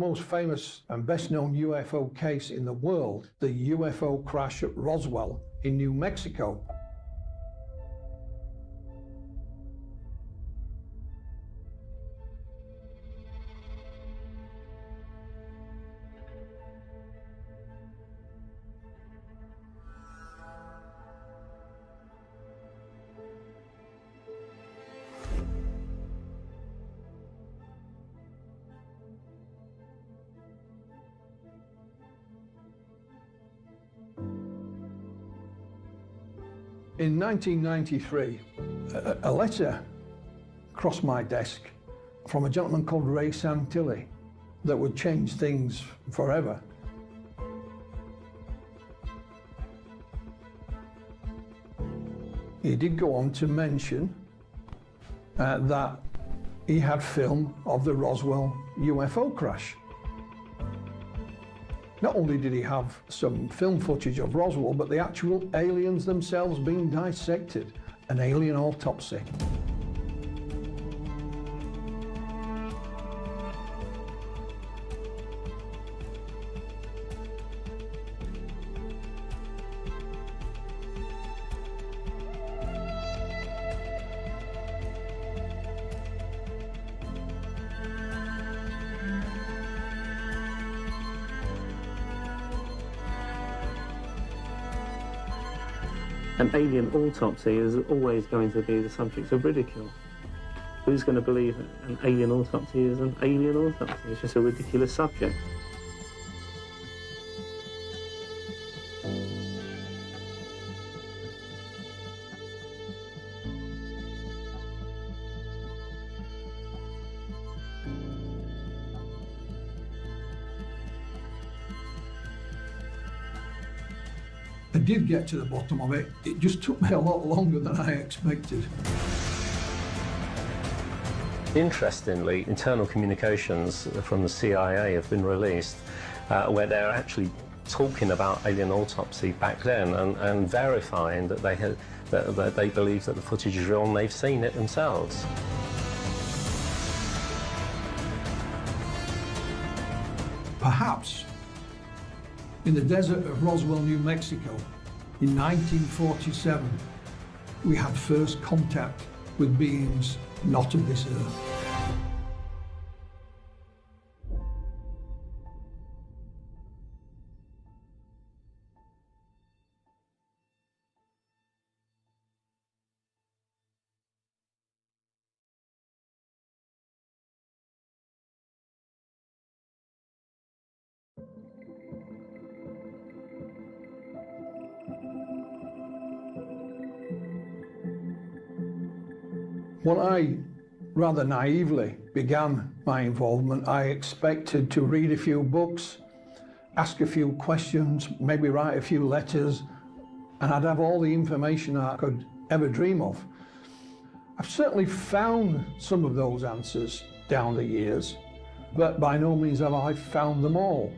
most famous and best-known UFO case in the world, the UFO crash at Roswell in New Mexico. In 1993, a letter crossed my desk from a gentleman called Ray Santilli that would change things forever. He did go on to mention that he had film of the Roswell UFO crash. Not only did he have some film footage of Roswell, but the actual aliens themselves being dissected, an alien autopsy. An alien autopsy is always going to be the subject of ridicule. Who's going to believe an alien autopsy is an alien autopsy? It's just a ridiculous subject. I did get to the bottom of it. It just took me a lot longer than I expected. Interestingly, internal communications from the CIA have been released where they're actually talking about alien autopsy back then and verifying that they believe that the footage is real and they've seen it themselves. Perhaps in the desert of Roswell, New Mexico, in 1947, we had first contact with beings not of this earth. When I rather naively began my involvement, I expected to read a few books, ask a few questions, maybe write a few letters, and I'd have all the information I could ever dream of. I've certainly found some of those answers down the years, but by no means have I found them all.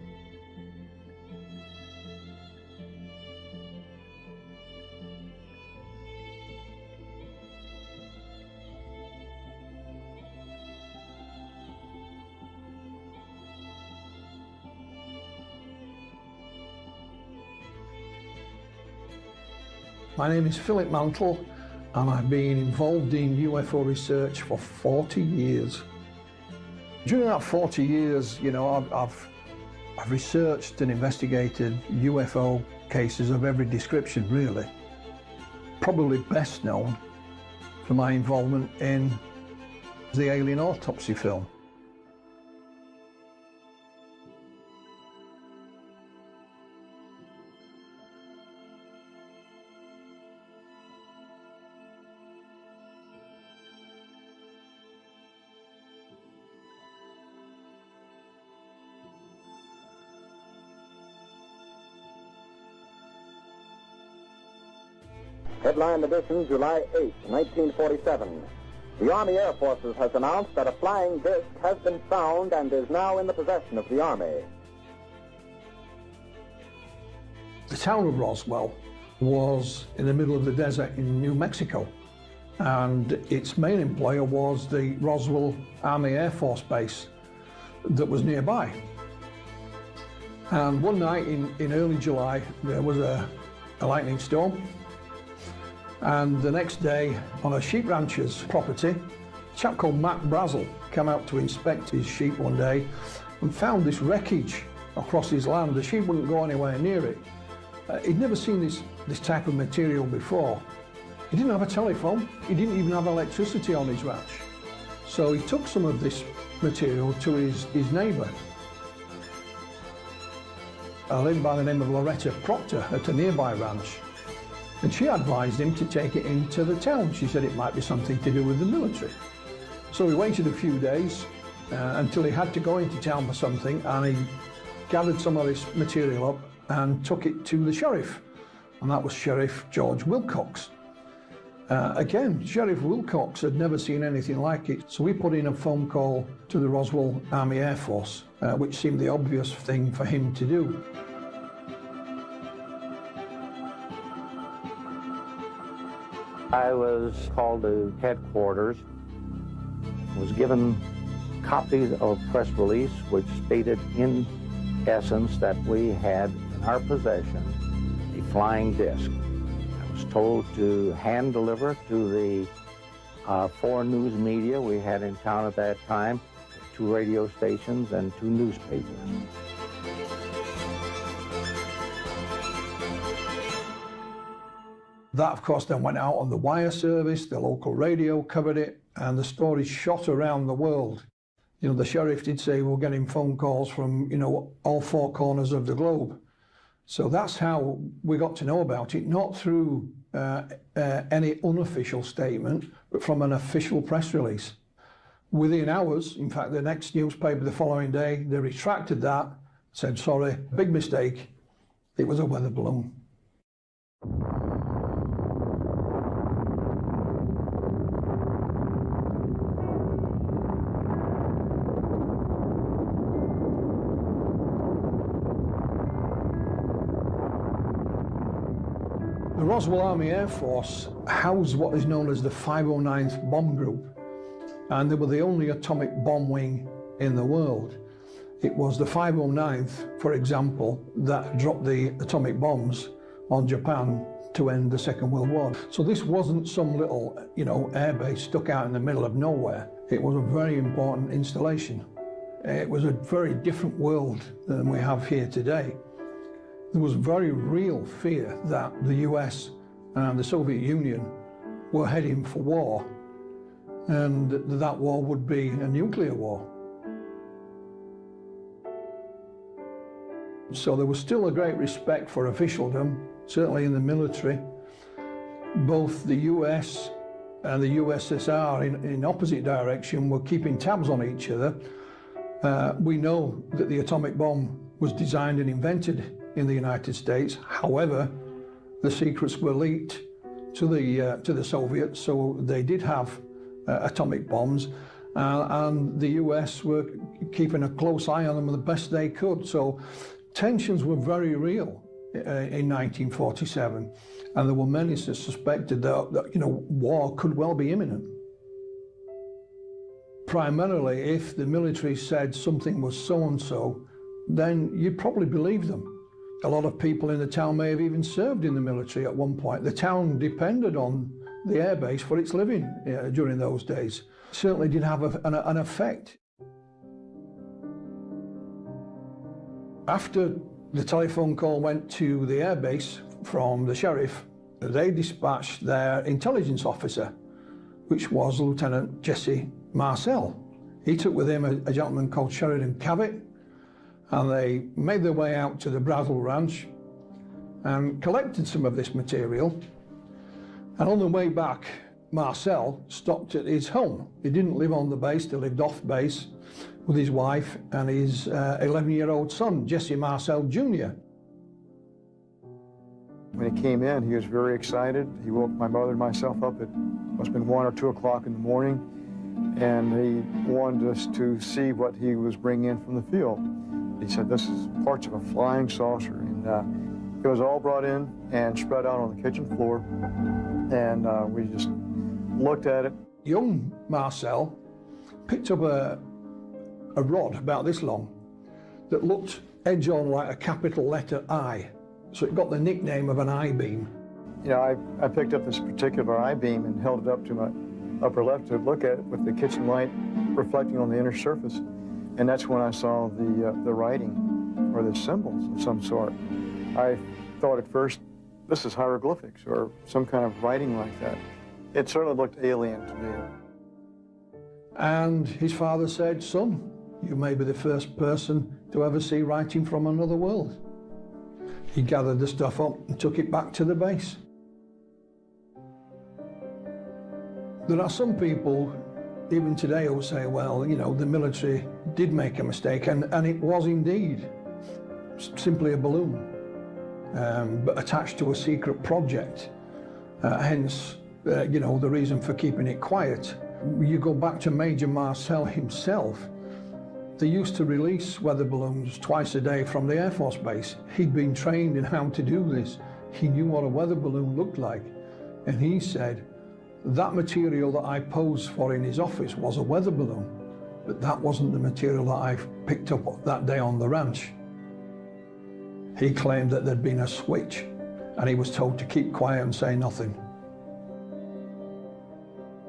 My name is Philip Mantle, and I've been involved in UFO research for 40 years. During that 40 years, you know, I've researched and investigated UFO cases of every description, really. Probably best known for my involvement in the alien autopsy film. Headline edition, July 8, 1947. The Army Air Forces has announced that a flying disc has been found and is now in the possession of the Army. The town of Roswell was in the middle of the desert in New Mexico, and its main employer was the Roswell Army Air Force Base that was nearby. And one night in early July, there was a lightning storm. And the next day, on a sheep rancher's property, a chap called Matt Brazel came out to inspect his sheep one day and found this wreckage across his land. The sheep wouldn't go anywhere near it. He'd never seen this type of material before. He didn't have a telephone. He didn't even have electricity on his ranch. So he took some of this material to his neighbour, a lady by the name of Loretta Proctor at a nearby ranch. And she advised him to take it into the town. She said it might be something to do with the military. So he waited a few days until he had to go into town for something, and he gathered some of this material up and took it to the sheriff. And that was Sheriff George Wilcox. Again, Sheriff Wilcox had never seen anything like it, so we put in a phone call to the Roswell Army Air Force, which seemed the obvious thing for him to do. I was called to headquarters, was given copies of a press release which stated in essence that we had in our possession a flying disc. I was told to hand deliver to the 4 news media we had in town at that time, 2 radio stations and 2 newspapers. That, of course, then went out on the wire service, the local radio covered it, and the story shot around the world. You know, the sheriff did say we're getting phone calls from, all 4 corners of the globe. So that's how we got to know about it, not through any unofficial statement, but from an official press release. Within hours, in fact, the next newspaper the following day, they retracted that, said, sorry, big mistake, it was a weather balloon. The Roswell Army Air Force housed what is known as the 509th Bomb Group, and they were the only atomic bomb wing in the world. It was the 509th, for example, that dropped the atomic bombs on Japan to end the Second World War. So this wasn't some little, air base stuck out in the middle of nowhere. It was a very important installation. It was a very different world than we have here today. There was very real fear that the US and the Soviet Union were heading for war, and that war would be a nuclear war. So there was still a great respect for officialdom, certainly in the military. Both the US and the USSR in opposite direction were keeping tabs on each other. We know that the atomic bomb was designed and invented in the United States. However, the secrets were leaked to the Soviets, so they did have atomic bombs, and the US were keeping a close eye on them the best they could. So tensions were very real in 1947, and there were many that suspected that war could well be imminent. Primarily, if the military said something was so-and-so, then you'd probably believe them. A lot of people in the town may have even served in the military at one point. The town depended on the airbase for its living during those days. Certainly did have an effect. After the telephone call went to the airbase from the sheriff, they dispatched their intelligence officer, which was Lieutenant Jesse Marcel. He took with him a gentleman called Sheridan Cavett, and they made their way out to the Brazel Ranch and collected some of this material. And on the way back, Marcel stopped at his home. He didn't live on the base, he lived off base with his wife and his 11-year-old son, Jesse Marcel Jr. When he came in, he was very excited. He woke my mother and myself up at must have been 1 or 2 o'clock in the morning, and he wanted us to see what he was bringing in from the field. He said, this is parts of a flying saucer, and it was all brought in and spread out on the kitchen floor, and we just looked at it. Young Marcel picked up a rod about this long that looked edge on like a capital letter I. So it got the nickname of an I-beam. You know, I picked up this particular I-beam and held it up to my upper left to look at it with the kitchen light reflecting on the inner surface. And that's when I saw the writing or the symbols of some sort. I thought at first, this is hieroglyphics or some kind of writing like that. It certainly looked alien to me. And his father said, son, you may be the first person to ever see writing from another world. He gathered the stuff up and took it back to the base. There are some people, even today, who say, well, you know, the military did make a mistake, and it was indeed simply a balloon, but attached to a secret project. Hence, you know, the reason for keeping it quiet. You go back to Major Marcel himself. They used to release weather balloons twice a day from the Air Force Base. He'd been trained in how to do this. He knew what a weather balloon looked like. And he said, that material that I posed for in his office was a weather balloon, but that wasn't the material that I picked up that day on the ranch. He claimed that there'd been a switch, and he was told to keep quiet and say nothing.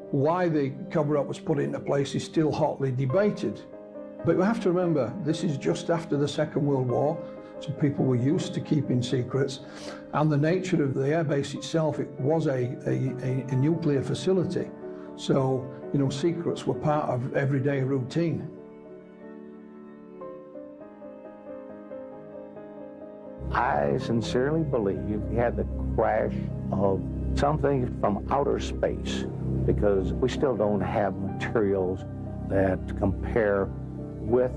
Why the cover-up was put into place is still hotly debated. But you have to remember, this is just after the Second World War, so people were used to keeping secrets, and the nature of the airbase itself, it was a nuclear facility. So, you know, secrets were part of everyday routine. I sincerely believe we had the crash of something from outer space, because we still don't have materials that compare with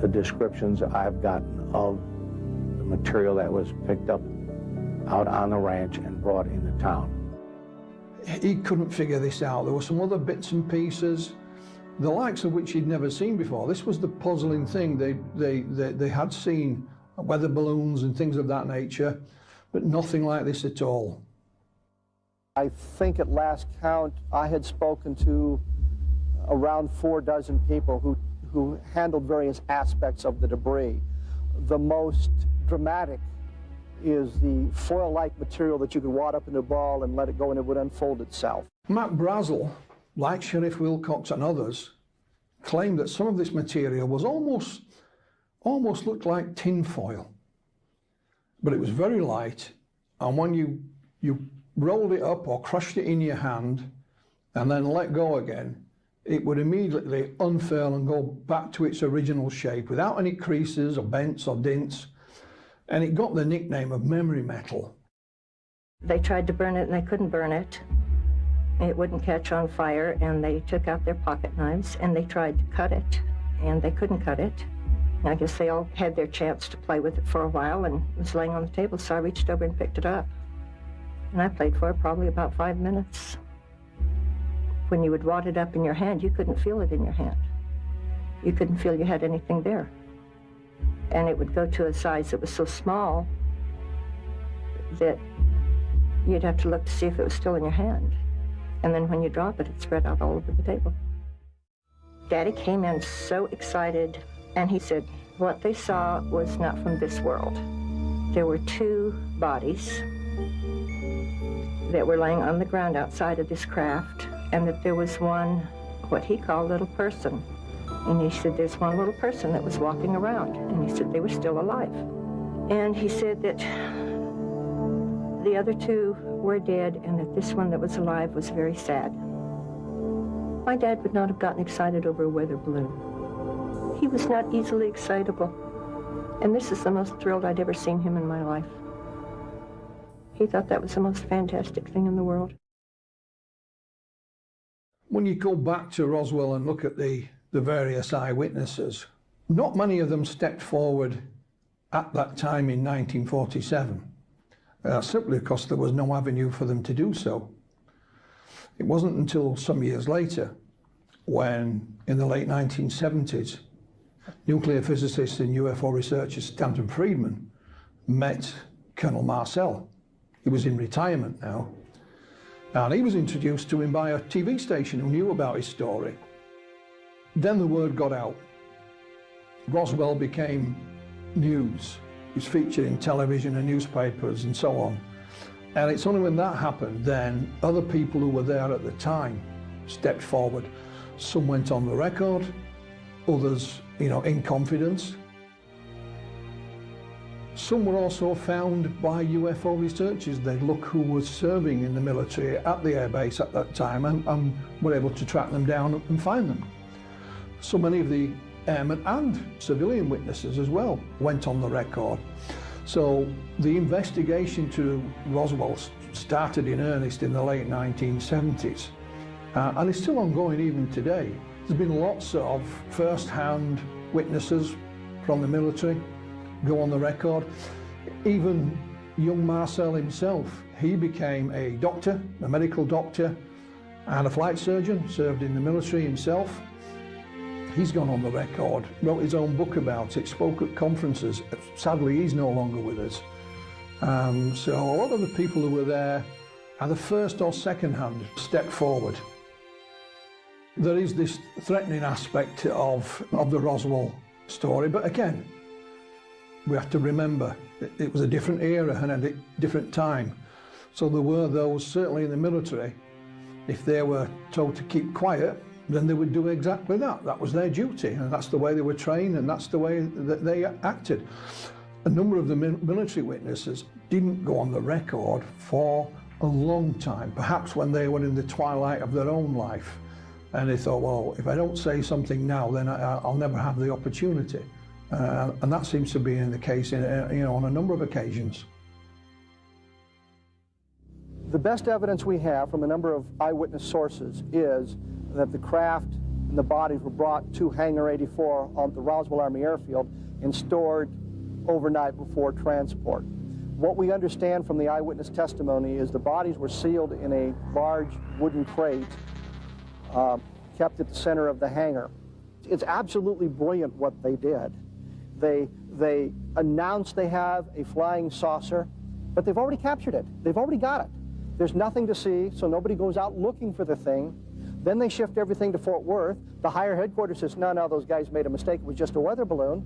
the descriptions I've gotten of the material that was picked up out on the ranch and brought into town. He couldn't figure this out. There were some other bits and pieces, the likes of which he'd never seen before. This was the puzzling thing. They had seen weather balloons and things of that nature, but nothing like this at all. I think at last count, I had spoken to around 4 dozen people who handled various aspects of the debris. The most dramatic is the foil-like material that you could wad up in a ball and let it go and it would unfold itself. Matt Brazel, like Sheriff Wilcox and others, claimed that some of this material was almost looked like tin foil. But it was very light, and when you rolled it up or crushed it in your hand and then let go again, it would immediately unfurl and go back to its original shape without any creases or bends or dints. And it got the nickname of memory metal. They tried to burn it and they couldn't burn it. It wouldn't catch on fire, and they took out their pocket knives and they tried to cut it and they couldn't cut it. And I guess they all had their chance to play with it for a while, and it was laying on the table, so I reached over and picked it up. And I played for it probably about 5 minutes. When you would wad it up in your hand, you couldn't feel it in your hand. You couldn't feel you had anything there. And it would go to a size that was so small that you'd have to look to see if it was still in your hand. And then when you drop it, it spread out all over the table. Daddy came in so excited, and he said what they saw was not from this world. There were 2 bodies that were laying on the ground outside of this craft, and that there was one, what he called little person. And he said there's one little person that was walking around, and he said they were still alive. And he said that the other 2 were dead, and that this one that was alive was very sad. My dad would not have gotten excited over a weather balloon. He was not easily excitable, and this is the most thrilled I'd ever seen him in my life. He thought that was the most fantastic thing in the world. When you go back to Roswell and look at the various eyewitnesses, not many of them stepped forward at that time in 1947, simply because there was no avenue for them to do so. It wasn't until some years later, when in the late 1970s, nuclear physicist and UFO researcher Stanton Friedman met Colonel Marcel. He was in retirement now, and he was introduced to him by a TV station who knew about his story. Then the word got out. Roswell became news. He was featured in television and newspapers and so on. And it's only when that happened then other people who were there at the time stepped forward. Some went on the record, others, in confidence. Some were also found by UFO researchers. They'd look who was serving in the military at the airbase at that time and were able to track them down and find them. So many of the airmen and civilian witnesses as well went on the record. So the investigation to Roswell started in earnest in the late 1970s and it's still ongoing even today. There's been lots of first-hand witnesses from the military go on the record. Even young Marcel himself, he became a doctor, a medical doctor and a flight surgeon, served in the military himself. He's gone on the record, wrote his own book about it, spoke at conferences. Sadly, he's no longer with us. So a lot of the people who were there, either first or second hand, stepped forward. There is this threatening aspect of the Roswell story, but again, we have to remember it was a different era and a different time. So there were those, certainly in the military, if they were told to keep quiet, then they would do exactly that. That was their duty, and that's the way they were trained, and that's the way that they acted. A number of the military witnesses didn't go on the record for a long time, perhaps when they were in the twilight of their own life. And they thought, well, if I don't say something now, then I'll never have the opportunity. And that seems to be the case on a number of occasions. The best evidence we have from a number of eyewitness sources is that the craft and the bodies were brought to Hangar 84 on the Roswell Army Airfield and stored overnight before transport. What we understand from the eyewitness testimony is the bodies were sealed in a large wooden crate kept at the center of the hangar. It's absolutely brilliant what they did. They announced they have a flying saucer, but they've already captured it. They've already got it. There's nothing to see, so nobody goes out looking for the thing. Then they shift everything to Fort Worth. The higher headquarters says, no, those guys made a mistake. It was just a weather balloon.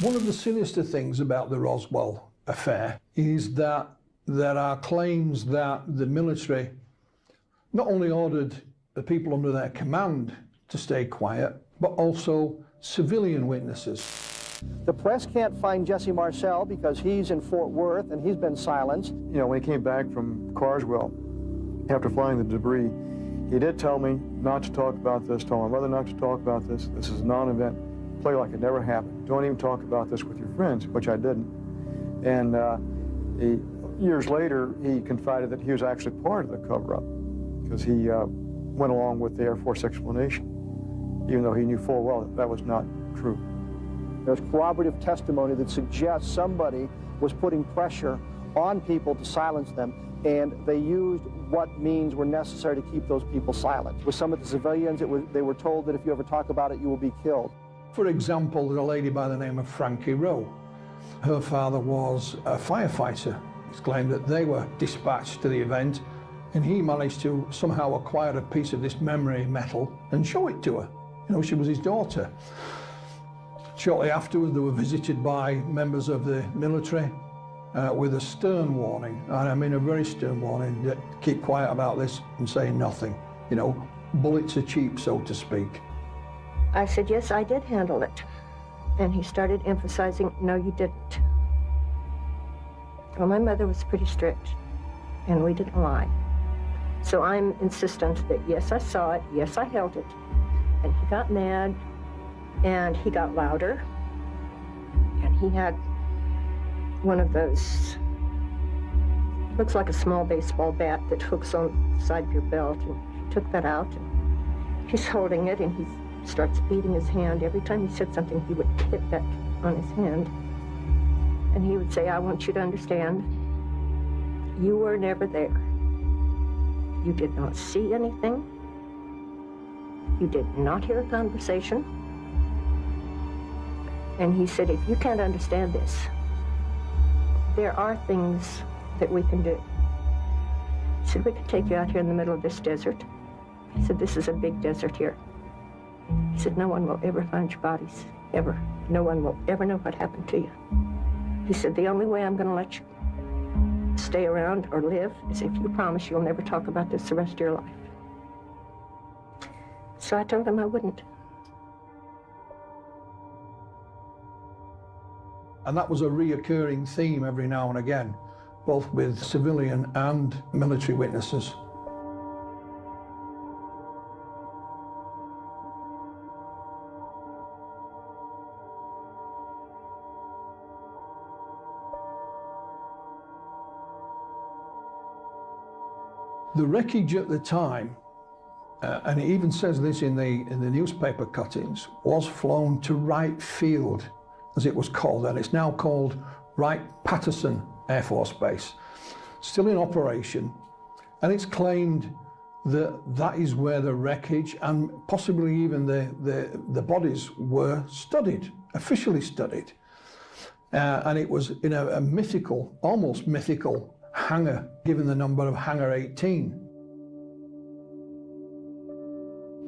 One of the sinister things about the Roswell affair is that there are claims that the military not only ordered the people under their command to stay quiet, but also civilian witnesses. The press can't find Jesse Marcel because he's in Fort Worth and he's been silenced. When he came back from Carswell, after flying the debris, he did tell me not to talk about this, told my mother not to talk about this. This is a non-event. Play like it never happened. Don't even talk about this with your friends, which I didn't. And years later, he confided that he was actually part of the cover-up because he went along with the Air Force explanation, even though he knew full well that that was not true. There's corroborative testimony that suggests somebody was putting pressure on people to silence them, and they used what means were necessary to keep those people silent. With some of the civilians, they were told that if you ever talk about it, you will be killed. For example, there's a lady by the name of Frankie Rowe. Her father was a firefighter. It's claimed that they were dispatched to the event, and he managed to somehow acquire a piece of this memory metal and show it to her. She was his daughter. Shortly afterwards, they were visited by members of the military with a stern warning, and I mean a very stern warning, that keep quiet about this and say nothing. Bullets are cheap, so to speak. I said, yes, I did handle it. And he started emphasizing, no, you didn't. Well, my mother was pretty strict, and we didn't lie. So I'm insistent that, yes, I saw it, yes, I held it. And he got mad, and he got louder, and he had one of those, looks like a small baseball bat that hooks on the side of your belt, and he took that out, and he's holding it, and he starts beating his hand. Every time he said something, he would hit that on his hand, and he would say, I want you to understand, you were never there. You did not see anything. You did not hear a conversation. And he said, if you can't understand this, there are things that we can do. He said, we can take you out here in the middle of this desert. He said, this is a big desert here. He said, no one will ever find your bodies, ever. No one will ever know what happened to you. He said, the only way I'm going to let you stay around or live is if you promise you'll never talk about this the rest of your life. So I told him I wouldn't. And that was a reoccurring theme every now and again, both with civilian and military witnesses. The wreckage at the time, and it even says this in the newspaper cuttings, was flown to Wright Field, as it was called then. It's now called Wright-Patterson Air Force Base, still in operation, and it's claimed that that is where the wreckage and possibly even the bodies were studied, officially studied. And it was in a mythical, almost mythical hangar, given the number of Hangar 18.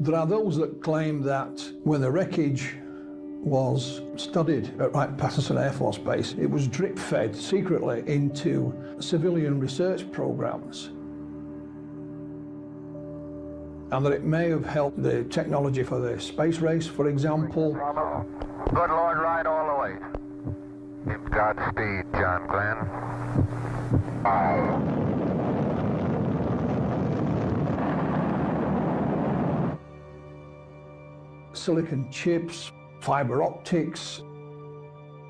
There are those that claim that when the wreckage was studied at Wright-Patterson Air Force Base, it was drip-fed secretly into civilian research programs, and that it may have helped the technology for the space race, for example. Good Lord, ride all the way. Keep Godspeed, John Glenn. Silicon chips, fiber optics,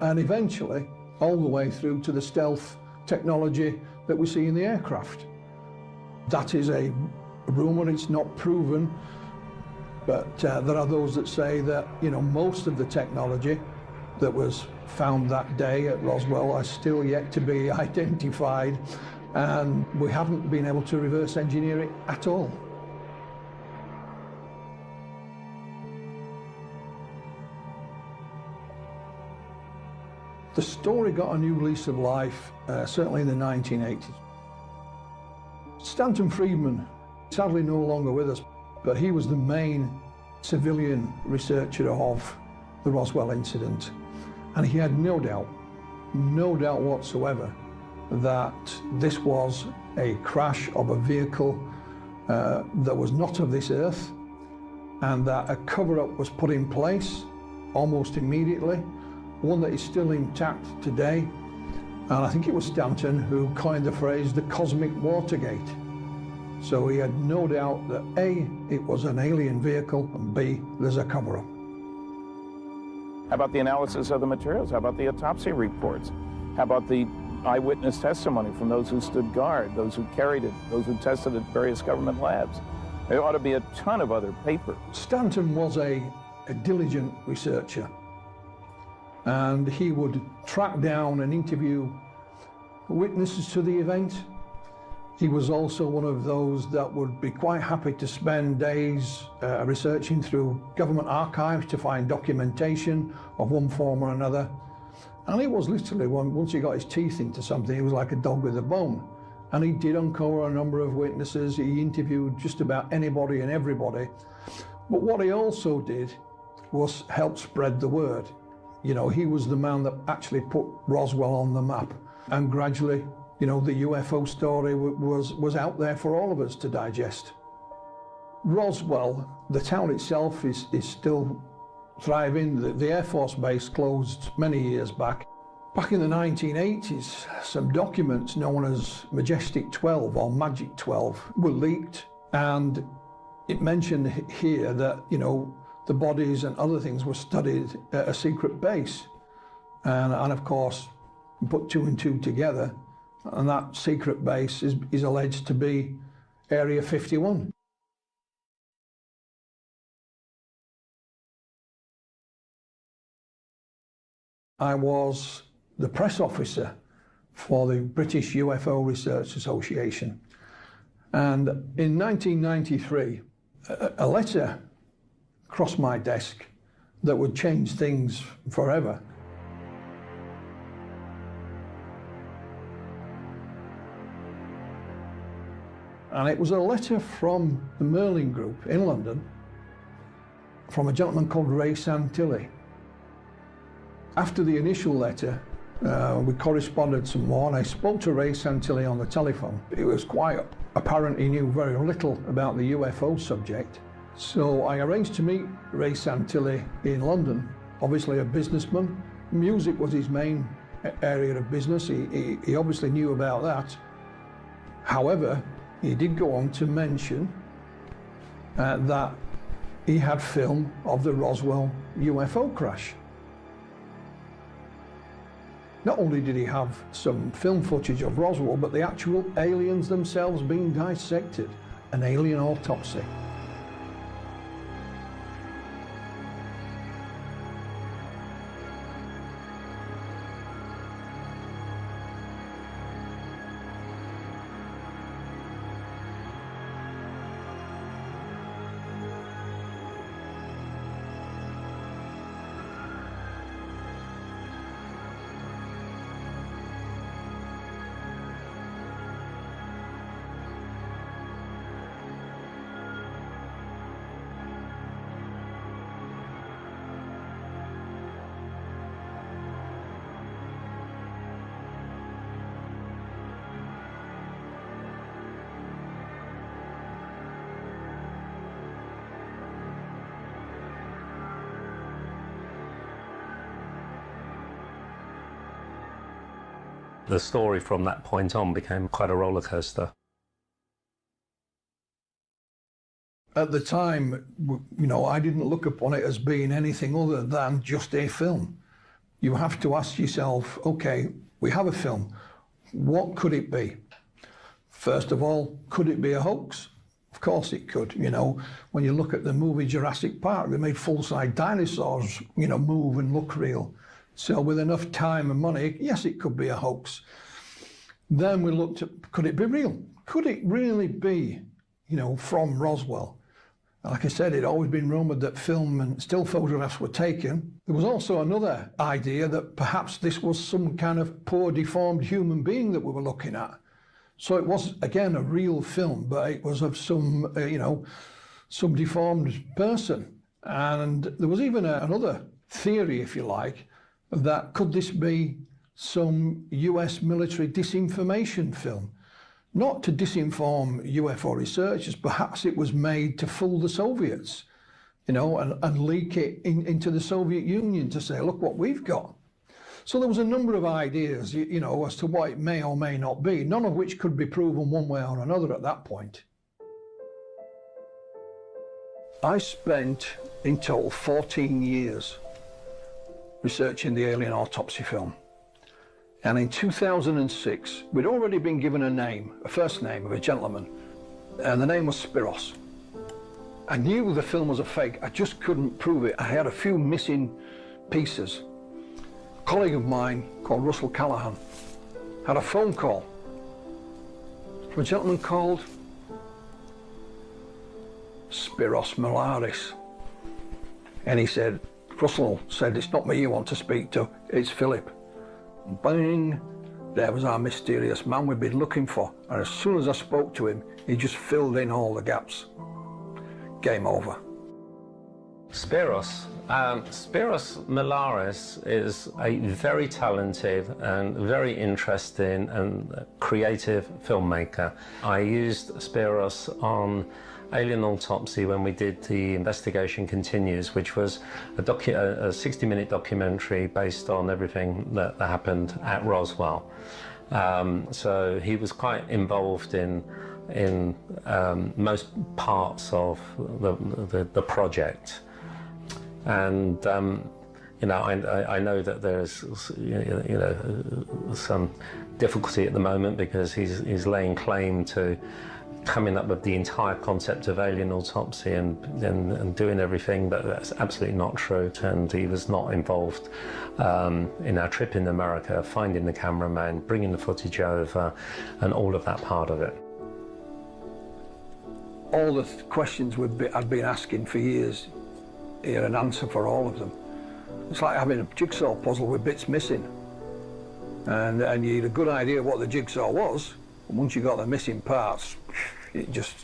and eventually all the way through to the stealth technology that we see in the aircraft. That is a rumor, it's not proven, but there are those that say that, you know, most of the technology that was found that day at Roswell are still yet to be identified, and we haven't been able to reverse engineer it at all. The story got a new lease of life, certainly in the 1980s. Stanton Friedman, sadly no longer with us, but he was the main civilian researcher of the Roswell incident. And he had no doubt whatsoever that this was a crash of a vehicle that was not of this earth, and that a cover-up was put in place almost immediately, one that is still intact today. And I think it was Stanton who coined the phrase the cosmic Watergate. So he had no doubt that A, it was an alien vehicle, and B, there's a cover-up. How about the analysis of the materials? How about the autopsy reports? How about the eyewitness testimony from those who stood guard, those who carried it, those who tested at various government labs? There ought to be a ton of other paper. Stanton was a diligent researcher, and he would track down and interview witnesses to the event. He was also one of those that would be quite happy to spend days researching through government archives to find documentation of one form or another. And it was literally, once he got his teeth into something, he was like a dog with a bone. And he did uncover a number of witnesses. He interviewed just about anybody and everybody. But what he also did was help spread the word. You know, he was the man that actually put Roswell on the map. And gradually, you know, the UFO story was out there for all of us to digest. Roswell, the town itself, is still thriving. The Air Force Base closed many years back. Back in the 1980s, some documents known as Majestic 12 or Magic 12 were leaked, and it mentioned here that, you know, the bodies and other things were studied at a secret base. And of course, put two and two together, and that secret base is alleged to be Area 51. I was the press officer for the British UFO Research Association. And in 1993, a letter crossed my desk that would change things forever. And it was a letter from the Merlin Group in London, from a gentleman called Ray Santilli. After the initial letter, we corresponded some more, and I spoke to Ray Santilli on the telephone. It was quite apparent he knew very little about the UFO subject. So I arranged to meet Ray Santilli in London, obviously a businessman. Music was his main area of business. He obviously knew about that. However, he did go on to mention that he had film of the Roswell UFO crash. Not only did he have some film footage of Roswell, but the actual aliens themselves being dissected, an alien autopsy. The story from that point on became quite a roller coaster. At the time, you know, I didn't look upon it as being anything other than just a film. You have to ask yourself, okay, we have a film. What could it be? First of all, could it be a hoax? Of course it could. You know, when you look at the movie Jurassic Park, they made full-size dinosaurs, you know, move and look real. So with enough time and money, yes, it could be a hoax. Then we looked at, could it be real? Could it really be, you know, from Roswell? Like I said, it'd always been rumoured that film and still photographs were taken. There was also another idea that perhaps this was some kind of poor, deformed human being that we were looking at. So it was, again, a real film, but it was of some, you know, some deformed person. And there was even another theory, if you like, that could this be some US military disinformation film? Not to disinform UFO researchers, perhaps it was made to fool the Soviets, you know, and leak it into the Soviet Union to say, look what we've got. So there was a number of ideas, you know, as to what it may or may not be, none of which could be proven one way or another at that point. I spent in total 14 years researching the alien autopsy film. And in 2006, we'd already been given a name, a first name of a gentleman, and the name was Spiros. I knew the film was a fake, I just couldn't prove it. I had a few missing pieces. A colleague of mine called Russell Callahan had a phone call from a gentleman called Spiros Malaris. And he said, Russell said, it's not me you want to speak to, it's Philip. Bang, there was our mysterious man we'd been looking for. And as soon as I spoke to him, he just filled in all the gaps. Game over. Spiros Malaris is a very talented and very interesting and creative filmmaker. I used Spiros on Alien Autopsy when we did the Investigation Continues, which was a 60-minute documentary based on everything that happened at Roswell. So he was quite involved in most parts of the project. And you know, I know that there's some difficulty at the moment because he's laying claim to coming up with the entire concept of alien autopsy and doing everything, but that's absolutely not true. And he was not involved in our trip in America, finding the cameraman, bringing the footage over, and all of that part of it. All the questions I'd been asking for years, he had an answer for all of them. It's like having a jigsaw puzzle with bits missing. And you had a good idea what the jigsaw was, and once you got the missing parts,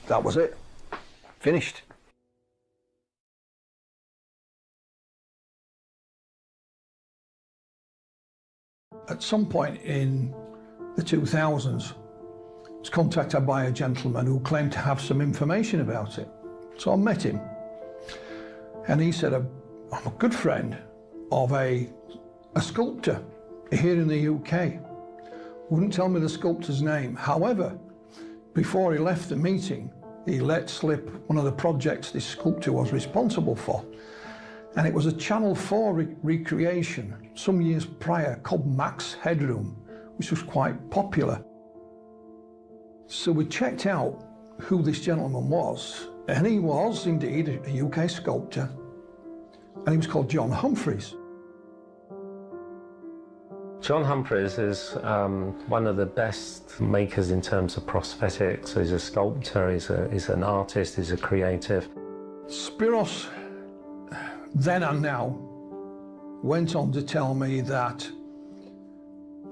that was it. Finished. At some point in the 2000s, I was contacted by a gentleman who claimed to have some information about it. So I met him, and he said, I'm a good friend of a sculptor here in the UK. Wouldn't tell me the sculptor's name. However, before he left the meeting, he let slip one of the projects this sculptor was responsible for. And it was a Channel 4 recreation some years prior called Max Headroom, which was quite popular. So we checked out who this gentleman was, and he was indeed a UK sculptor, and he was called John Humphreys. John Humphreys is one of the best makers in terms of prosthetics. He's a sculptor, he's an artist, he's a creative. Spiros, then and now, went on to tell me that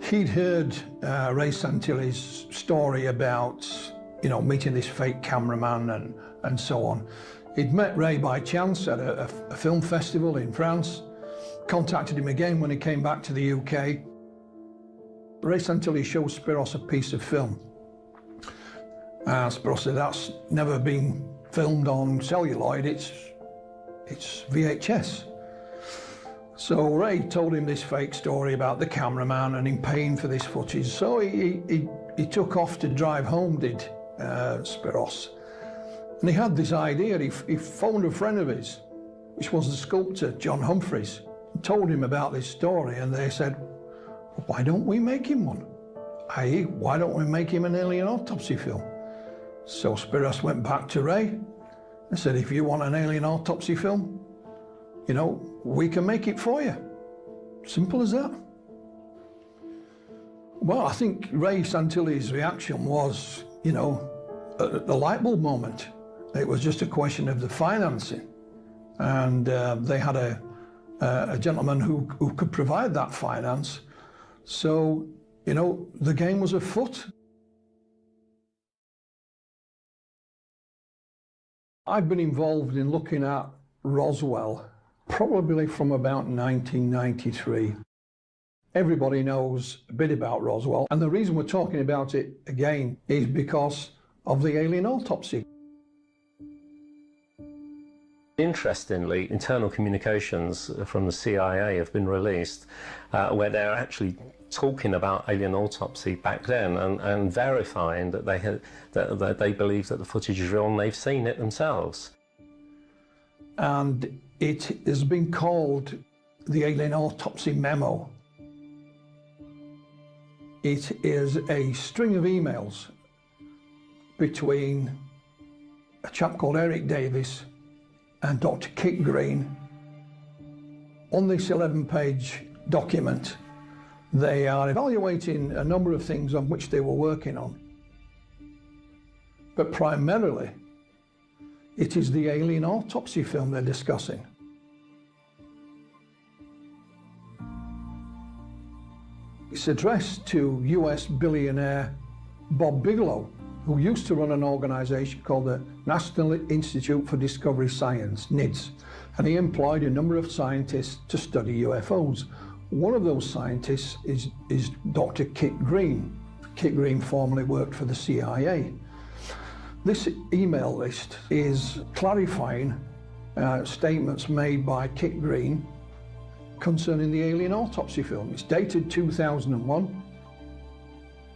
he'd heard Ray Santilli's story about, meeting this fake cameraman and so on. He'd met Ray by chance at a film festival in France, contacted him again when he came back to the UK. Ray Santilli showed Spiros a piece of film. Spiros said, that's never been filmed on celluloid, it's VHS. So Ray told him this fake story about the cameraman and him paying for this footage. So he took off to drive home, did Spiros. And he had this idea. He phoned a friend of his, which was the sculptor, John Humphreys, and told him about this story. And they said, why don't we make him one? i.e., why don't we make him an alien autopsy film? So Spiros went back to Ray and said, if you want an alien autopsy film, we can make it for you. Simple as that. Well, I think Ray Santilli's reaction was, the light bulb moment. It was just a question of the financing. And they had a gentleman who could provide that finance. So, the game was afoot. I've been involved in looking at Roswell probably from about 1993. Everybody knows a bit about Roswell, and the reason we're talking about it again is because of the alien autopsy. Interestingly, internal communications from the CIA have been released where they're actually talking about alien autopsy back then and verifying that they believe that the footage is real and they've seen it themselves. And it has been called the alien autopsy memo. It is a string of emails between a chap called Eric Davis and Dr. Kit Green. On this 11-page document, they are evaluating a number of things on which they were working on. But primarily, it is the alien autopsy film they're discussing. It's addressed to US billionaire Bob Bigelow, who used to run an organization called the National Institute for Discovery Science, NIDS, and he employed a number of scientists to study UFOs. One of those scientists is Dr. Kit Green. Kit Green formerly worked for the CIA. This email list is clarifying statements made by Kit Green concerning the alien autopsy film. It's dated 2001.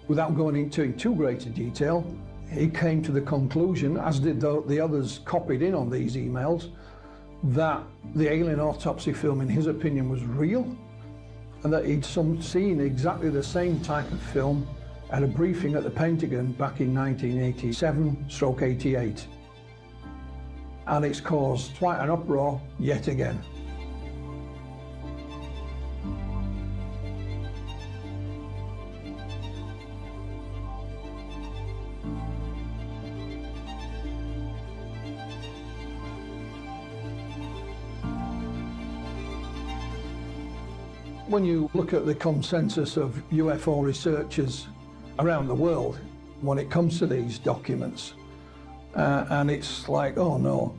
Without going into too great a detail, he came to the conclusion, as did the others copied in on these emails, that the alien autopsy film, in his opinion, was real, and that he'd seen exactly the same type of film at a briefing at the Pentagon back in 1987/88. And it's caused quite an uproar yet again. When you look at the consensus of UFO researchers around the world when it comes to these documents, and it's like, oh no,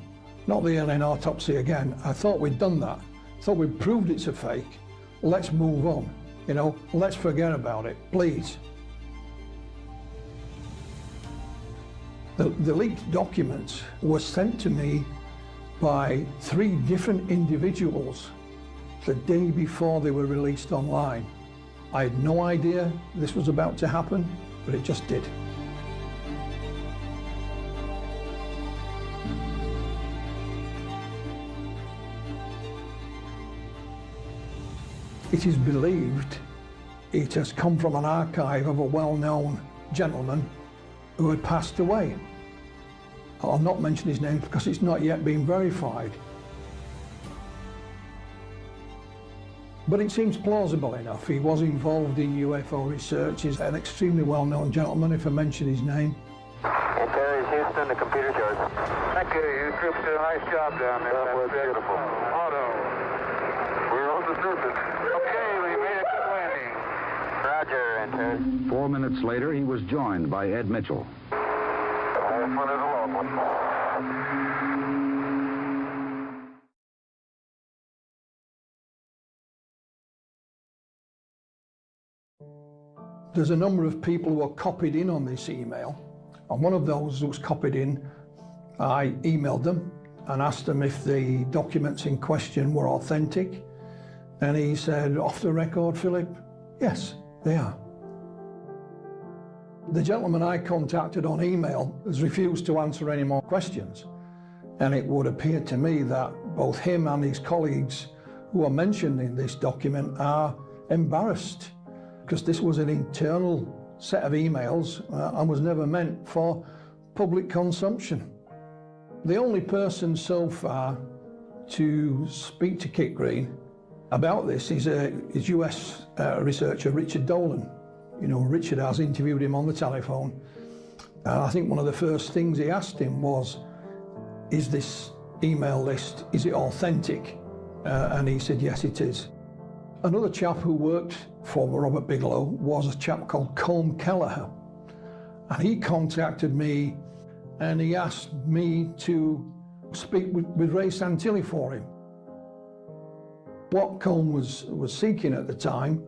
not the alien autopsy again. I thought we'd done that. I thought we'd proved it's a fake. Let's move on. You know, let's forget about it, please. The leaked documents were sent to me by 3 different individuals the day before they were released online. I had no idea this was about to happen, but it just did. It is believed it has come from an archive of a well-known gentleman who had passed away. I'll not mention his name because it's not yet been verified. But it seems plausible enough. He was involved in UFO research. He's an extremely well-known gentleman, if I mention his name. Okay, Houston, the computer's yours. Thank you. You troops did a nice job down there. That was beautiful. Auto. We're on the surface. Okay, we made a good landing. Roger, enter. 4 minutes later, he was joined by Ed Mitchell. The whole front is a long one. There's a number of people who are copied in on this email, and one of those who was copied in, I emailed them and asked them if the documents in question were authentic, and he said, off the record, Philip, yes, they are. The gentleman I contacted on email has refused to answer any more questions, and it would appear to me that both him and his colleagues who are mentioned in this document are embarrassed, because this was an internal set of emails and was never meant for public consumption. The only person so far to speak to Kit Green about this is US researcher Richard Dolan. You know, Richard has interviewed him on the telephone. I think one of the first things he asked him was, is this email list, is it authentic? And he said, yes, it is. Another chap who worked for Robert Bigelow was a chap called Colm Kelleher. And he contacted me and he asked me to speak with Ray Santilli for him. What Colm was seeking at the time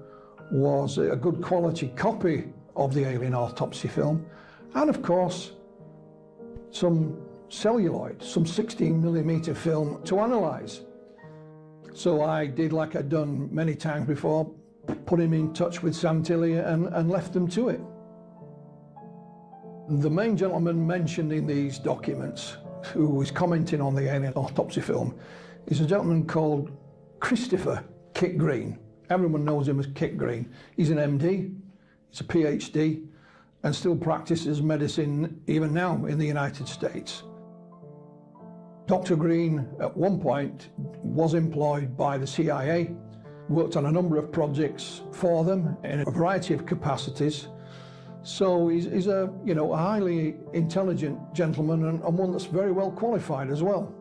was a good quality copy of the alien autopsy film, and of course some celluloid, some 16mm film to analyse. So I did like I'd done many times before, put him in touch with Santilli and left them to it. The main gentleman mentioned in these documents who was commenting on the alien autopsy film is a gentleman called Christopher Kit Green. Everyone knows him as Kit Green. He's an MD, he's a PhD, and still practices medicine even now in the United States. Dr. Green, at one point, was employed by the CIA, worked on a number of projects for them in a variety of capacities. So he's a highly intelligent gentleman and one that's very well qualified as well.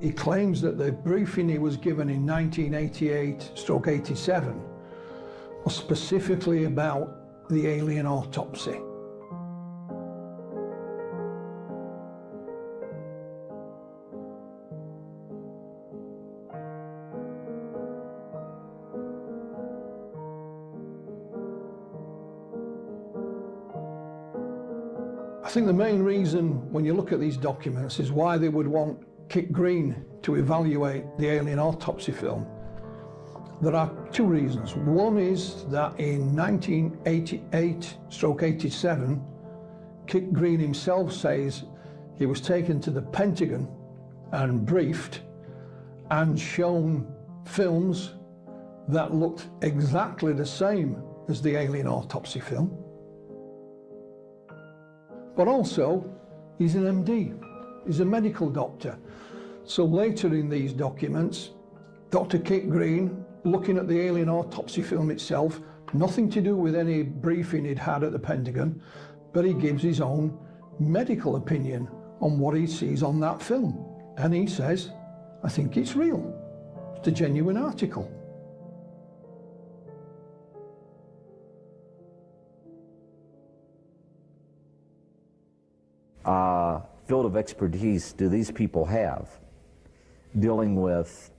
He claims that the briefing he was given in 1988/87 was specifically about the alien autopsy. I think the main reason when you look at these documents is why they would want Kit Green to evaluate the alien autopsy film. There are 2 reasons. One is that in 1988/87, Kit Green himself says he was taken to the Pentagon and briefed and shown films that looked exactly the same as the alien autopsy film. But also, he's an MD, he's a medical doctor. So later in these documents, Dr. Kit Green, looking at the alien autopsy film itself, nothing to do with any briefing he'd had at the Pentagon, but he gives his own medical opinion on what he sees on that film. And he says, I think it's real. It's a genuine article. Field of expertise do these people have dealing with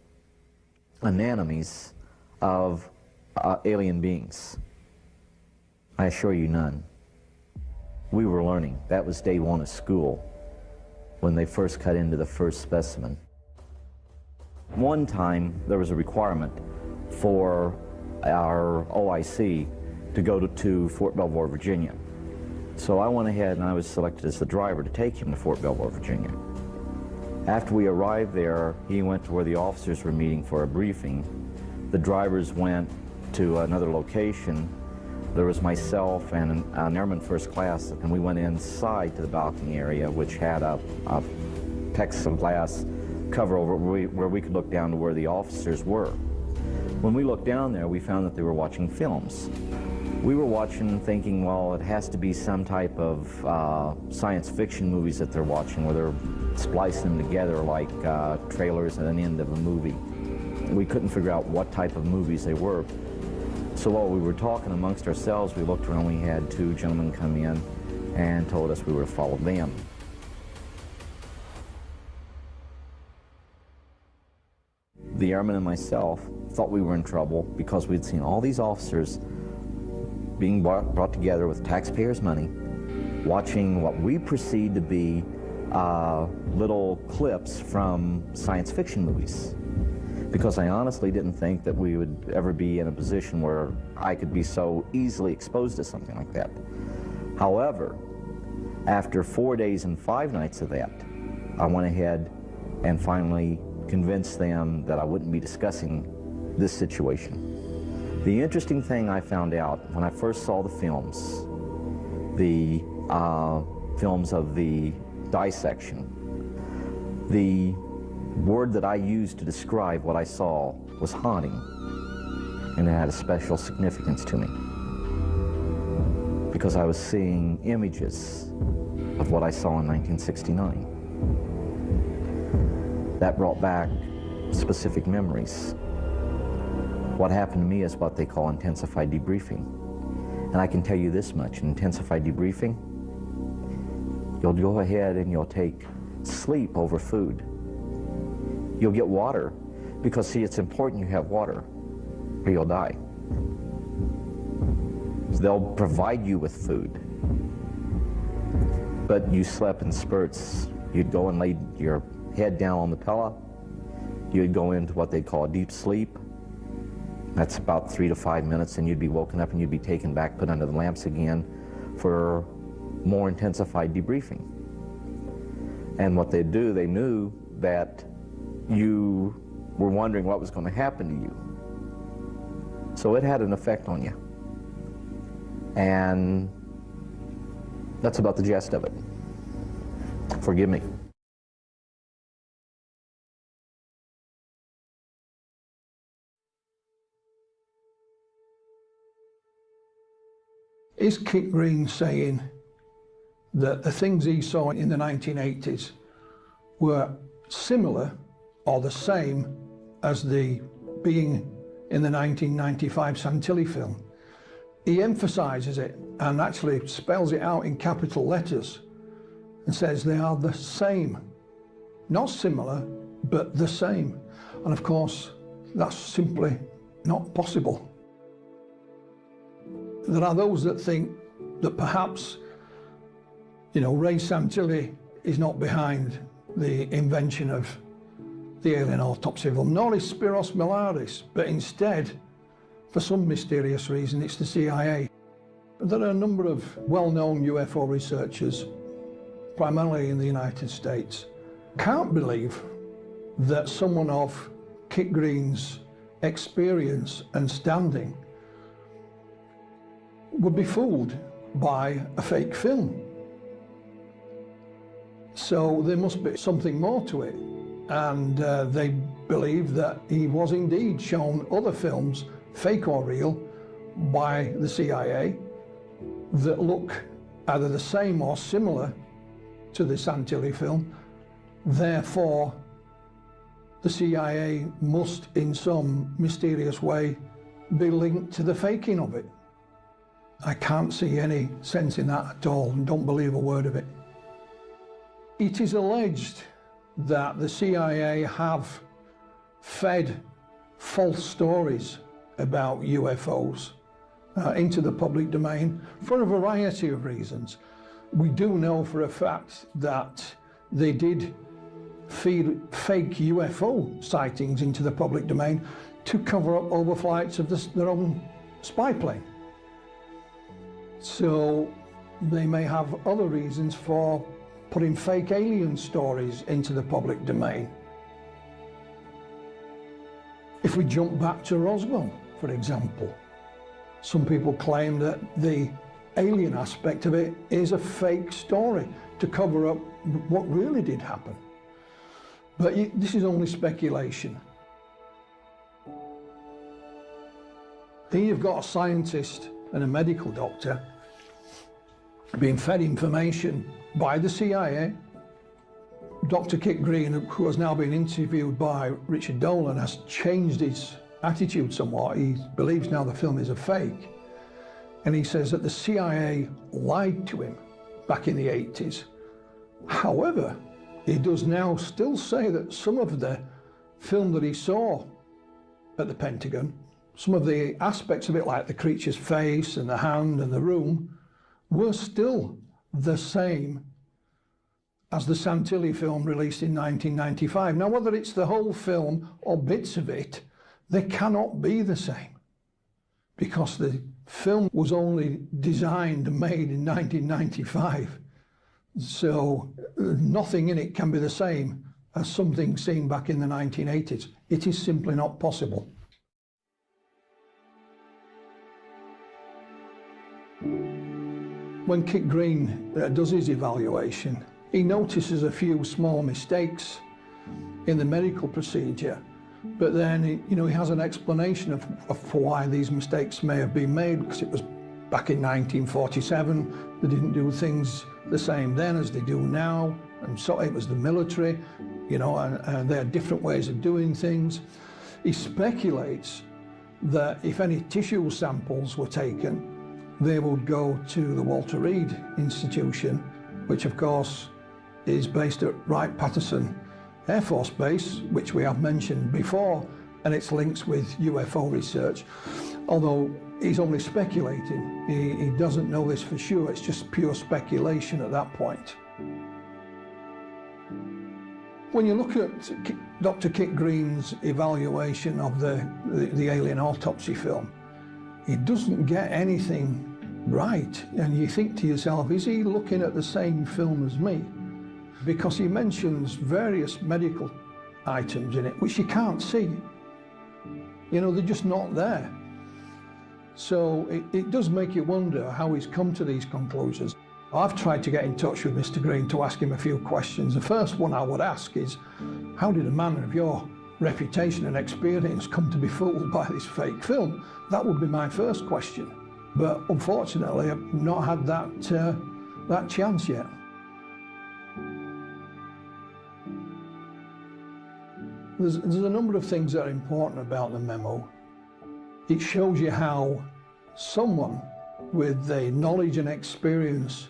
anatomies of alien beings? I assure you none. We were learning. That was day one of school when they first cut into the first specimen. One time there was a requirement for our OIC to go to Fort Belvoir, Virginia. So I went ahead and I was selected as the driver to take him to Fort Belvoir, Virginia. After we arrived there, he went to where the officers were meeting for a briefing. The drivers went to another location. There was myself and an airman first class, and we went inside to the balcony area, which had a plexiglass cover over where we could look down to where the officers were. When we looked down there, we found that they were watching films. We were watching, thinking, well, it has to be some type of science fiction movies that they're watching, where they're splicing them together like trailers at an end of a movie. We couldn't figure out what type of movies they were. So while we were talking amongst ourselves, we looked around, we had two gentlemen come in and told us we were to follow them. The airman and myself thought we were in trouble because we'd seen all these officers being brought together with taxpayers' money, watching what we perceived to be little clips from science fiction movies. Because I honestly didn't think that we would ever be in a position where I could be so easily exposed to something like that. However, after 4 days and 5 nights of that, I went ahead and finally convinced them that I wouldn't be discussing this situation. The interesting thing I found out when I first saw the films of the dissection, the word that I used to describe what I saw was haunting, and it had a special significance to me because I was seeing images of what I saw in 1969. That brought back specific memories. What happened to me is what they call intensified debriefing. And I can tell you this much, in intensified debriefing, you'll go ahead and you'll take sleep over food. You'll get water, because see, it's important you have water, or you'll die. They'll provide you with food, but you slept in spurts. You'd go and lay your head down on the pillow. You'd go into what they call a deep sleep. That's about 3 to 5 minutes, and you'd be woken up and you'd be taken back, put under the lamps again for more intensified debriefing. And what they'd do, they knew that you were wondering what was going to happen to you. So it had an effect on you. And that's about the gist of it. Forgive me. Is Kit Green saying that the things he saw in the 1980s were similar or the same as the being in the 1995 Santilli film? He emphasises it and actually spells it out in capital letters and says they are the same. Not similar, but the same. And of course, that's simply not possible. There are those that think that perhaps, Ray Santilli is not behind the invention of the alien autopsy film, nor is Spiros Milaris, but instead, for some mysterious reason, it's the CIA. There are a number of well-known UFO researchers, primarily in the United States, can't believe that someone of Kit Green's experience and standing would be fooled by a fake film. So there must be something more to it. And they believe that he was indeed shown other films, fake or real, by the CIA that look either the same or similar to the Santilli film. Therefore, the CIA must, in some mysterious way, be linked to the faking of it. I can't see any sense in that at all, and don't believe a word of it. It is alleged that the CIA have fed false stories about UFOs into the public domain for a variety of reasons. We do know for a fact that they did feed fake UFO sightings into the public domain to cover up overflights of their own spy plane. So they may have other reasons for putting fake alien stories into the public domain. If we jump back to Roswell, for example, some people claim that the alien aspect of it is a fake story to cover up what really did happen. But this is only speculation. Here you've got a scientist and a medical doctor being fed information by the CIA. Dr. Kit Green, who has now been interviewed by Richard Dolan, has changed his attitude somewhat. He believes now the film is a fake. And he says that the CIA lied to him back in the 80s. However, he does now still say that some of the film that he saw at the Pentagon, some of the aspects of it, like the creature's face and the hand and the room, were still the same as the Santilli film released in 1995. Now, whether it's the whole film or bits of it, they cannot be the same, because the film was only designed and made in 1995. So nothing in it can be the same as something seen back in the 1980s. It is simply not possible. When Kit Green does his evaluation, he notices a few small mistakes in the medical procedure, but then he has an explanation of why these mistakes may have been made, because it was back in 1947. They didn't do things the same then as they do now, and so it was the military, and they had different ways of doing things. He speculates that if any tissue samples were taken, they would go to the Walter Reed Institution, which of course is based at Wright-Patterson Air Force Base, which we have mentioned before, and its links with UFO research. Although he's only speculating, he doesn't know this for sure, it's just pure speculation at that point. When you look at Dr. Kit Green's evaluation of the alien autopsy film, he doesn't get anything right, and you think to yourself, is he looking at the same film as me? Because he mentions various medical items in it which you can't see. They're just not there. So it does make you wonder how he's come to these conclusions. I've tried to get in touch with Mr. Green to ask him a few questions. The first one I would ask is, how did a man of your reputation and experience come to be fooled by this fake film? That would be my first question. But unfortunately, I've not had that chance yet. There's a number of things that are important about the memo. It shows you how someone with the knowledge and experience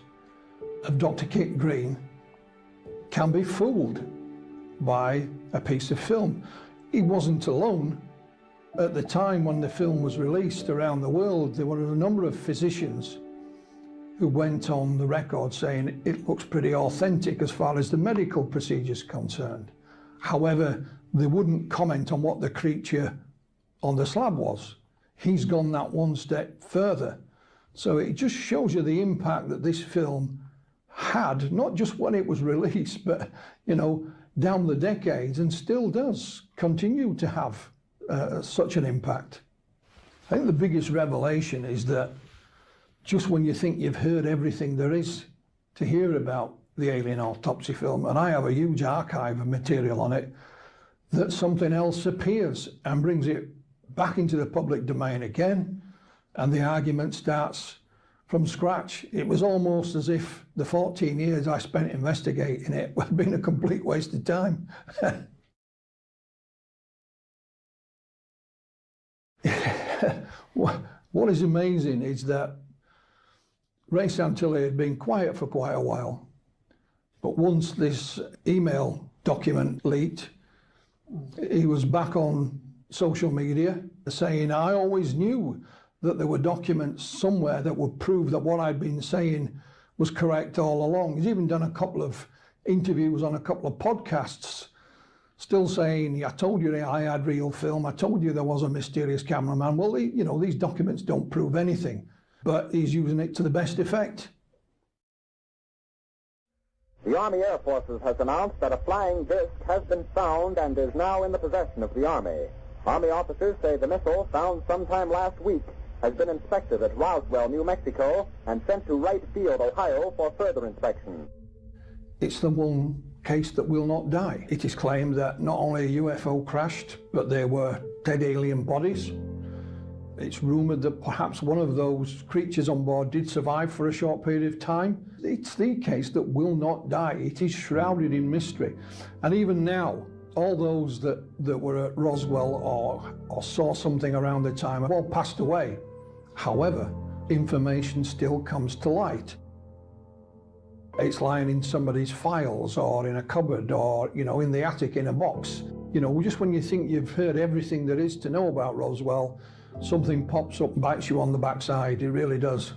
of Dr. Kit Green can be fooled by a piece of film. He wasn't alone. At the time when the film was released around the world, there were a number of physicians who went on the record saying it looks pretty authentic as far as the medical procedure is concerned. However, they wouldn't comment on what the creature on the slab was. He's gone that one step further. So it just shows you the impact that this film had, not just when it was released, but down the decades, and still does continue to have such an impact. I think the biggest revelation is that just when you think you've heard everything there is to hear about the alien autopsy film, and I have a huge archive of material on it, that something else appears and brings it back into the public domain again, and the argument starts from scratch. It was almost as if the 14 years I spent investigating it would have been a complete waste of time. What is amazing is that Ray Santilli had been quiet for quite a while, but once this email document leaked, he was back on social media saying I always knew that there were documents somewhere that would prove that what I'd been saying was correct all along. He's even done a couple of interviews on a couple of podcasts, still saying, I told you I had real film, I told you there was a mysterious cameraman. Well, you know, these documents don't prove anything, but he's using it to the best effect. The Army Air Forces has announced that a flying disc has been found and is now in the possession of the Army. Army officers say the missile, found sometime last week, has been inspected at Roswell, New Mexico, and sent to Wright Field, Ohio, for further inspection. It's the one case that will not die. It is claimed that not only a UFO crashed, but there were dead alien bodies. It's rumoured that perhaps one of those creatures on board did survive for a short period of time. It's the case that will not die. It is shrouded in mystery. And even now, all those that were at Roswell or saw something around the time have all passed away. However, information still comes to light. It's lying in somebody's files or in a cupboard or, you know, in the attic in a box. You know, just when you think you've heard everything there is to know about Roswell, something pops up and bites you on the backside. It really does.